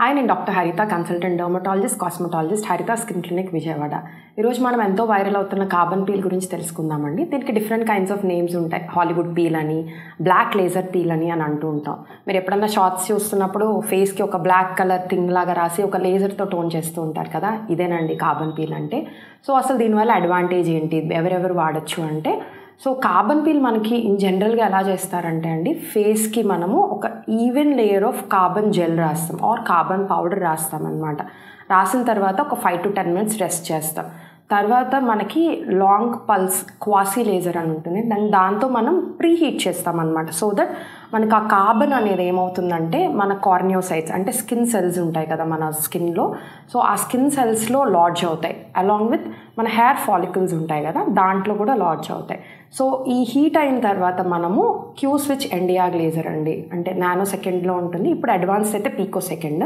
Hi, నేను doctor హరిత, consultant dermatologist, cosmetologist, హరిత స్కిన్ క్లినిక్, విజయవాడ. ఈరోజు మనం ఎంతో వైరల్ అవుతున్న కార్బన్ పీల్ గురించి తెలుసుకుందామండి. దీనికి డిఫరెంట్ కైండ్స్ ఆఫ్ నేమ్స్ ఉంటాయి. హాలీవుడ్ పీల్ అని, బ్లాక్ లేజర్ పీల్ అని అంటూ ఉంటాం. మీరు ఎప్పుడన్నా షార్ట్స్ చూస్తున్నప్పుడు ఫేస్కి ఒక బ్లాక్ కలర్ థింగ్ లాగా రాసి ఒక లేజర్తో టోన్ చేస్తూ ఉంటారు కదా, ఇదేనండి కార్బన్ పీల్ అంటే. సో అసలు దీనివల్ల అడ్వాంటేజ్ ఏంటి, ఎవరెవరు వాడచ్చు అంటే, సో కార్బన్ పీల్ మనకి ఇన్ జనరల్గా ఎలా చేస్తారంటే అండి, ఫేస్కి మనము ఒక even layer of carbon gel రాస్తాం ఆర్ కార్బన్ పౌడర్ రాస్తాం అనమాట. రాసిన తర్వాత ఒక 5 to 10 minutes రెస్ట్ చేస్తాం. తర్వాత మనకి లాంగ్ పల్స్ క్వాసీ లేజర్ అని ఉంటుంది, దాంతో మనం ప్రీ హీట్ చేస్తాం అనమాట. సో దట్ మనకు ఆ కార్బన్ అనేది ఏమవుతుందంటే మన కార్నియోసైట్స్ అంటే స్కిన్ సెల్స్ ఉంటాయి కదా మన స్కిన్లో, సో ఆ స్కిన్ సెల్స్లో లాడ్జ్ అవుతాయి. అలాంగ్ విత్ మన హెయిర్ ఫాలికల్స్ ఉంటాయి కదా, దాంట్లో కూడా లాడ్జ్ అవుతాయి. సో ఈ హీట్ అయిన తర్వాత మనము క్యూ స్విచ్ ఎన్డిఆర్ లేజర్ అండి, అంటే నానో సెకండ్లో ఉంటుంది. ఇప్పుడు అడ్వాన్స్ అయితే pico second.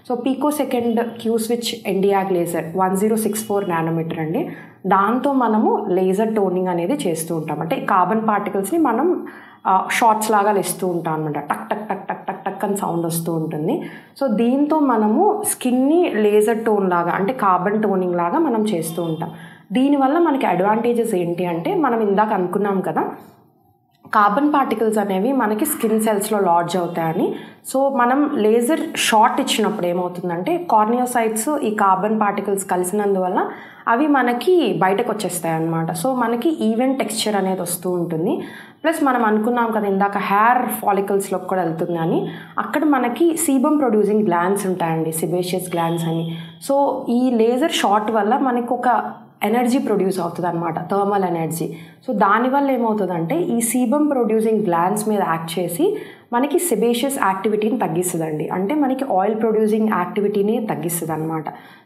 So pico second Q switch NDR laser 1064 nanometre అండి. దాంతో మనము లేజర్ టోనింగ్ అనేది చేస్తూ ఉంటాం. అంటే కార్బన్ పార్టికల్స్ని మనం షార్ట్స్ లాగా ఇస్తూ ఉంటాం అనమాట. టక్ టక్ టక్ టక్ టక్ టక్ అని సౌండ్ వస్తూ ఉంటుంది. సో దీంతో మనము స్కిన్ని లేజర్ టోన్ లాగా అంటే కార్బన్ టోనింగ్ లాగా మనం చేస్తూ ఉంటాం. దీనివల్ల మనకి అడ్వాంటేజెస్ ఏంటి అంటే, మనం ఇందాక అనుకున్నాం కదా, కార్బన్ పార్టికల్స్ అనేవి మనకి స్కిన్ సెల్స్లో లాడ్జ్ అవుతాయని. సో మనం లేజర్ షార్ట్ ఇచ్చినప్పుడు ఏమవుతుందంటే, కార్నియోసైట్స్ ఈ కార్బన్ పార్టికల్స్ కలిసినందువల్ల అవి మనకి బయటకు వచ్చేస్తాయి అన్నమాట. సో మనకి ఈవెన్ టెక్స్చర్ అనేది వస్తూ ఉంటుంది. ప్లస్ మనం అనుకున్నాం కదా ఇందాక హెయిర్ ఫాలికల్స్లో కూడా వెళ్తుంది అని, అక్కడ మనకి సీబమ్ ప్రొడ్యూసింగ్ గ్లాండ్స్ ఉంటాయండి, సిబేషియస్ గ్లాండ్స్ అని. సో ఈ లేజర్ షార్ట్ వల్ల మనకు ఒక ఎనర్జీ ప్రొడ్యూస్ అవుతుంది అనమాట, థర్మల్ ఎనర్జీ. సో దానివల్ల ఏమవుతుందంటే ఈ సీబమ్ ప్రొడ్యూసింగ్ గ్లాండ్స్ మీద యాక్ట్ చేసి మనకి సెబేషియస్ యాక్టివిటీని తగ్గిస్తుందండి, అంటే మనకి ఆయిల్ ప్రొడ్యూసింగ్ యాక్టివిటీని తగ్గిస్తుంది అనమాట.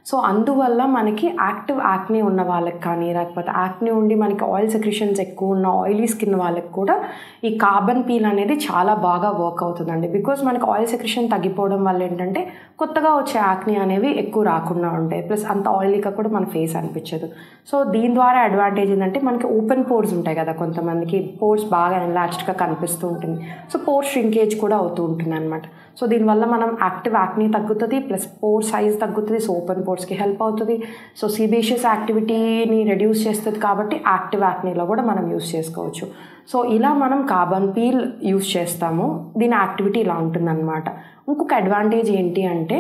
సో అందువల్ల మనకి యాక్టివ్ యాక్నే ఉన్న వాళ్ళకి కానీ, లేకపోతే యాక్నే ఉండి మనకి ఆయిల్ సెక్రిషన్స్ ఎక్కువ ఉన్న ఆయిలీ స్కిన్ వాళ్ళకి కూడా ఈ కార్బన్ పీల్ అనేది చాలా బాగా వర్క్ అవుతుందండి. బికాజ్ మనకి ఆయిల్ సెక్రిషన్ తగ్గిపోవడం వల్ల ఏంటంటే కొత్తగా వచ్చే యాక్నే అనేవి ఎక్కువ రాకుండా ఉంటాయి. ప్లస్ అంత ఆయిలీగా కూడా మన ఫేస్ అనిపించదు. సో దీని ద్వారా అడ్వాంటేజ్ ఏంటంటే, మనకి ఓపెన్ పోర్స్ ఉంటాయి కదా, కొంతమందికి పోర్స్ బాగా ఎన్లార్జ్డ్గా కనిపిస్తూ ఉంటుంది. సో పోర్ ష్రింకేజ్ కూడా అవుతూ ఉంటుంది అనమాట. సో దీనివల్ల మనం యాక్టివ్ యాక్నీ తగ్గుతుంది, ప్లస్ పోర్ సైజ్ తగ్గుతుంది. సో ఓపెన్ పోర్స్కి హెల్ప్ అవుతుంది. సో సిబేషియస్ యాక్టివిటీని రెడ్యూస్ చేస్తుంది కాబట్టి యాక్టివ్ యాక్నీలో కూడా మనం యూస్ చేసుకోవచ్చు. సో ఇలా మనం కార్బన్ పీల్ యూస్ చేస్తాము. దీని యాక్టివిటీ ఇలా ఉంటుందన్నమాట. ఇంకొక అడ్వాంటేజ్ ఏంటి అంటే,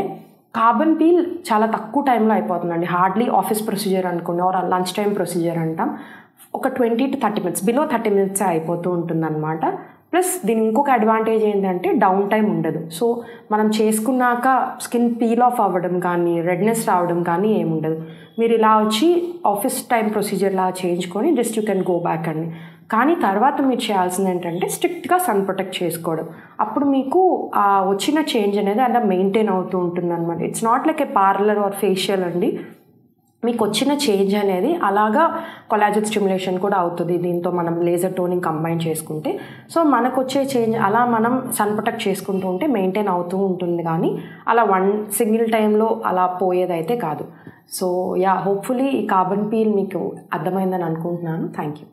కార్బన్ పీల్ చాలా తక్కువ టైంలో అయిపోతుందండి. హార్డ్లీ ఆఫీస్ ప్రొసీజర్ అనుకోండి, ఆర్ లంచ్ టైం ప్రొసీజర్ అంటాం, ఒక 20 to 30 minutes, బిలో 30 minutes అయిపోతూ ఉంటుందన్నమాట. ప్లస్ దీని ఇంకొక అడ్వాంటేజ్ ఏంటంటే డౌన్ టైం ఉండదు. సో మనం చేసుకున్నాక స్కిన్ పీల్ ఆఫ్ అవ్వడం కానీ, రెడ్నెస్ రావడం కానీ ఏముండదు. మీరు ఇలా వచ్చి ఆఫీస్ టైం ప్రొసీజర్లా చేయించుకొని just you can go back అండి. కానీ తర్వాత మీరు చేయాల్సింది ఏంటంటే స్ట్రిక్ట్గా సన్ ప్రొటెక్ట్ చేసుకోవడం. అప్పుడు మీకు వచ్చిన చేంజ్ అనేది అలా మెయింటైన్ అవుతూ ఉంటుంది అనమాట. It's not like a parlour or facial అండి. మీకు వచ్చిన చేంజ్ అనేది అలాగా కొలాజన్ స్టిమ్యులేషన్ కూడా అవుతుంది దీంతో మనం లేజర్ టోనింగ్ కంబైన్ చేసుకుంటే. సో మనకు వచ్చే చేంజ్ అలా మనం సన్ ప్రొటెక్ట్ చేసుకుంటూ ఉంటే మెయింటైన్ అవుతూ ఉంటుంది, కానీ అలా సింగిల్ టైంలో అలా పోయేదైతే కాదు. సో హోప్ఫుల్లీ ఈ కార్బన్ పీల్ మీకు అర్థమైందని అనుకుంటున్నాను. Thank you.